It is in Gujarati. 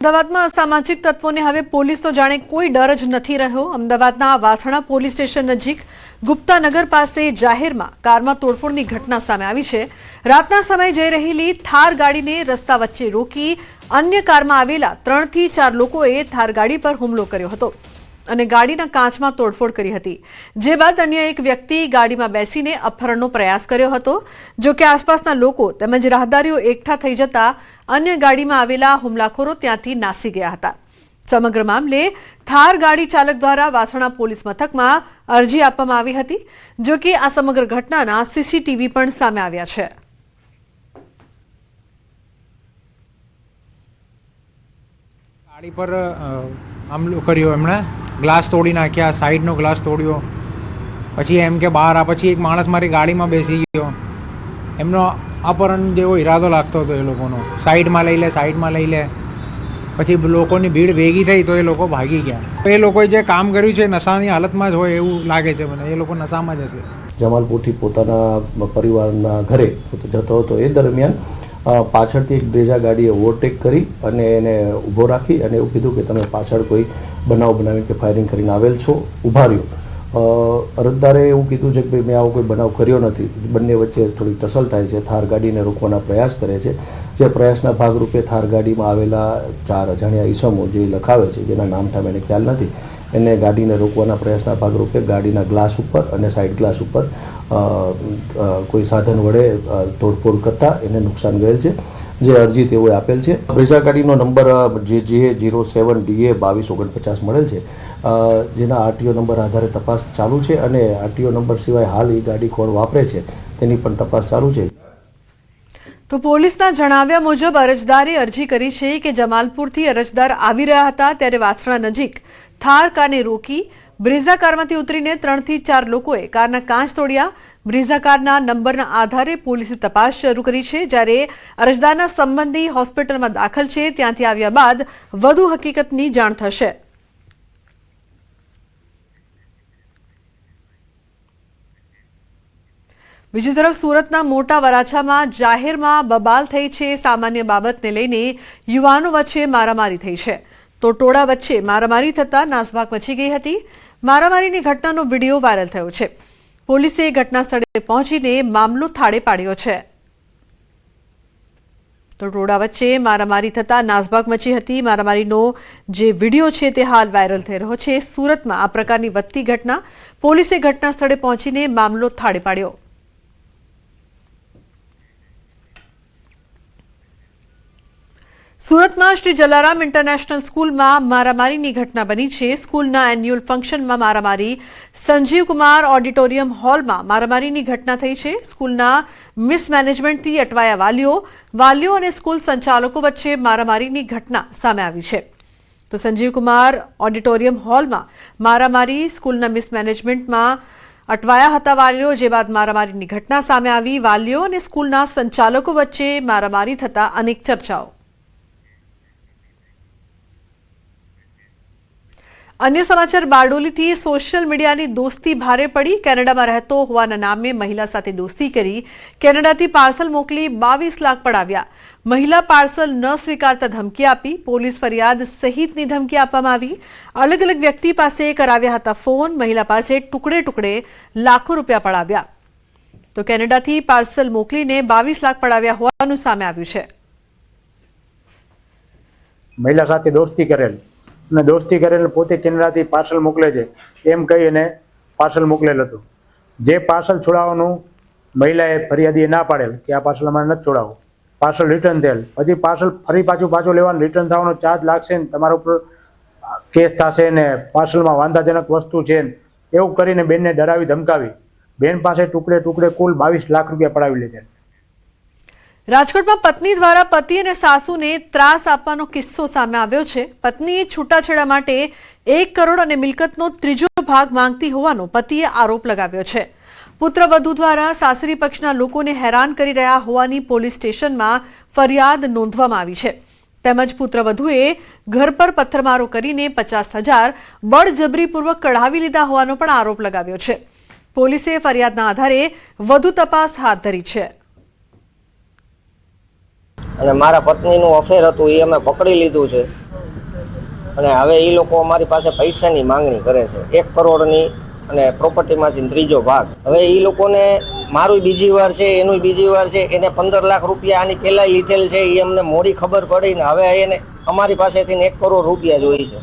અમદાવાદમાં અસામાજિક તત્વોને હવે પોલીસનો જાણે કોઈ ડર જ નથી રહ્યો। અમદાવાદના વાસણા પોલીસ સ્ટેશન નજીક ગુપ્તાનગર પાસે જાહેરમાં કારમાં તોડફોડની ઘટના સામે આવી છે। રાતના સમયે જઈ રહેલી થાર ગાડીને રસ્તા વચ્ચે રોકી અન્ય કારમાં આવેલા 3 થી 4 લોકોએ થાર ગાડી પર હુમલો કર્યો હતો અને ગાડીના કાચમાં તોડફોડ કરી હતી। જે બાદ અન્ય એક વ્યક્તિ ગાડીમાં બેસીને અપહરણનો પ્રયાસ કર્યો હતો। જો કે આસપાસના લોકો તેમજ રાહદારીઓ એકઠા થઈ જતા અન્ય ગાડીમાં આવેલા હુમલાખોરો ત્યાંથી નાસી ગયા હતા। સમગ્ર મામલે થાર ગાડી ચાલક દ્વારા વાસણા પોલીસ મથકમાં અરજી આપવામાં આવી હતી। જો કે આ સમગ્ર ઘટનાના સીસીટીવી પણ સામે આવ્યા છે। ગાડી પર હુમલો કર્યો, એમણે ગ્લાસ તોડી નાખ્યા, સાઈડનો ગ્લાસ તોડ્યો, પછી એમ કે બહાર આ પછી એક માણસ મારી ગાડીમાં બેસી ગયો। એમનો અપહરણ જેવો ઈરાદો લાગતો હતો એ લોકોનો, સાઈડમાં લઈ લે પછી લોકોની ભીડ ભેગી થઈ તો એ લોકો ભાગી ગયા। એ લોકોએ જે કામ કર્યું છે નશાની હાલતમાં જ હોય એવું લાગે છે મને, એ લોકો નશામાં જ હશે। જમાલપુરથી પોતાના પરિવારના ઘરે જતો હતો એ દરમિયાન પાછળથી એક બ્રેઝા ગાડીએ ઓવરટેક કરી અને એને ઊભો રાખી અને એવું કીધું કે તમે પાછળ કોઈ બનાવ બનાવી કે ફાયરિંગ કરીને આવેલ છો, ઊભા રહ્યો। અરજદારે એવું કીધું છે કે ભાઈ મેં આવો કોઈ બનાવ કર્યો નથી। બંને વચ્ચે થોડી ટસલ થાય છે, થાર ગાડીને રોકવાના પ્રયાસ કરે છે। જે પ્રયાસના ભાગરૂપે થાર ગાડીમાં આવેલા 4 અજાણ્યા ઈસમો જે લખાવે છે, જેના નામ ઠામ એને ખ્યાલ નથી, એને ગાડીને રોકવાના પ્રયાસના ભાગરૂપે ગાડીના ગ્લાસ ઉપર અને સાઈડ ગ્લાસ ઉપર કોઈ સાધન વડે તોડફોડ કરતા એને નુકસાન ગયેલ છે। જે અરજી તેઓએ આપેલ છે। બ્રેઝા ગાડીનો નંબર JJ07DA 2249 મળેલ છે, જેના આરટીઓ નંબર આધારે તપાસ ચાલુ છે અને આરટીઓ નંબર સિવાય હાલ એ ગાડી કોણ વાપરે છે તેની પણ તપાસ ચાલુ છે। તો પોલીસના જણાવ્યા મુજબ અરજદારે અરજી કરી છે કે જમાલપુરથી અરજદાર આવી રહ્યા હતા ત્યારે વાસણા નજીક થાર કારને રોકી બ્રેઝા કારમાંથી ઉતરીને 3 થી 4 લોકોએ કારના કાચ તોડ્યા। બ્રેઝા કારના નંબરના આધારે પોલીસે તપાસ શરૂ કરી છે। જ્યારે અરજદારના સંબંધી હોસ્પિટલમાં દાખલ છે, ત્યાંથી આવ્યા બાદ વધુ હકીકતની જાણ થશે। બીજી તરફ સુરતના મોટા વરાછામાં જાહેરમાં બબાલ થઈ છે। સામાન્ય બાબતને લઈને યુવાનો વચ્ચે મારામારી થઈ છે તો ટોળા વચ્ચે મારામારી થતા નાસભાગ મચી ગઈ હતી। મારામારીની ઘટનાનો વિડીયો વાયરલ થયો છે। પોલીસે ઘટના સ્થળે પહોંચીને મામલો થાળે પાડ્યો છે તો ટોળા વચ્ચે મારામારી થતા નાસભાગ મચી હતી। મારામારીનો જે વિડીયો છે તે હાલ વાયરલ થઈ રહ્યો છે। સુરતમાં આ પ્રકારની વધતી ઘટના, પોલીસે ઘટના સ્થળે પહોંચીને મામલો થાળે પાડ્યો। સુરતમાં શ્રી જલારામ ઇન્ટરનેશનલ સ્કૂલમાં મારામારીની ઘટના બની છે। સ્કૂલના એન્યુઅલ ફંક્શનમાં મારામારી, સંજીવ કુમાર ઓડિટોરિયમ હોલમાં મારામારીની ઘટના થઈ છે। સ્કૂલના મિસમેનેજમેન્ટથી અટવાયા વાલીઓ અને સ્કૂલ સંચાલકો વચ્ચે મારામારીની ઘટના સામે આવી છે। તો સંજીવ કુમાર ઓડિટોરિયમ હોલમાં મારામારી, સ્કૂલના મિસમેનેજમેન્ટમાં અટવાયા હતા વાલીઓ, જે બાદ મારામારીની ઘટના સામે આવી। વાલીઓ અને સ્કૂલના સંચાલકો વચ્ચે મારામારી થતા અનેક ચર્ચાઓ। अन्य समाचार बारडोलीथी सोशल मीडियानी दोस्ती भारे पड़ी। केनेडामां રહેતો હોવાના નામે મહિલા સાથે દોસ્તી કરી કેનેડાથી પાર્સલ મોકલી 22 લાખ પડાવ્યા। મહિલા પાર્સલ ન સ્વીકારતા ધમકી આપી, પોલીસ ફરિયાદ સહિતની ધમકી આપવામાં આવી। અલગ અલગ વ્યક્તિ પાસે કરાવ્યા હતા ફોન, મહિલા પાસે ટુકડે ટુકડે લાખો રૂપિયા પડાવ્યા। તો કેનેડાથી પાર્સલ મોકલીને 22 લાખ પડાવ્યા હોવાનું સામે આવ્યું છે। મહિલા સાથે દોસ્તી કરેલ અને દોસ્તી કરેલ પોતે કેનેડાથી પાર્સલ મોકલે છે એમ કહી અને પાર્સલ મોકલેલ હતું। જે પાર્સલ છોડાવવાનું મહિલાએ ફરિયાદીએ ના પાડેલ કે આ પાર્સલ અમારે નથી છોડાવવું, પાર્સલ રિટર્ન થયેલ, પછી પાર્સલ ફરી પાછું લેવાનું, રિટર્ન થવાનો ચાર્જ લાગશે ને તમારા ઉપર કેસ થશે ને પાર્સલમાં વાંધાજનક વસ્તુ છે એવું કરીને બેનને ડરાવી ધમકાવી બેન પાસે ટુકડે ટુકડે કુલ 22 લાખ રૂપિયા પડાવી લે છે। રાજકોટમાં પત્ની દ્વારા પતિ અને સાસુને ત્રાસ આપવાનો કિસ્સો સામે આવ્યો છે। પત્નીએ છૂટાછેડા માટે 1 કરોડ અને મિલકતનો 3જો ભાગ માંગતી હોવાનો પતિએ આરોપ લગાવ્યો છે। પુત્રવધુ દ્વારા સાસરી પક્ષના લોકોને હેરાન કરી રહ્યા હોવાની પોલીસ સ્ટેશનમાં ફરિયાદ નોંધવામાં આવી છે। તેમજ પુત્રવધુએ ઘર પર પથ્થરમારો કરીને 50,000 બળજબરીપૂર્વક કઢાવી લીધા હોવાનો પણ આરોપ લગાવ્યો છે। પોલીસે ફરિયાદના આધારે વધુ તપાસ હાથ ધરી છે। અને મારા પત્નીનું અફેર હતું એ અમે પકડી લીધું છે અને હવે એ લોકો અમારી પાસે પૈસાની માંગણી કરે છે 1 કરોડની અને પ્રોપર્ટીમાંથી ત્રીજો ભાગ. હવે એ લોકોને મારું બીજી વાર છે, એનું બીજી વાર છે, એને 15 લાખ રૂપિયા આની પહેલા લીધેલ છે, એ અમને મોડી ખબર પડી ને હવે એને અમારી પાસેથી 1 કરોડ રૂપિયા જોઈએ છે.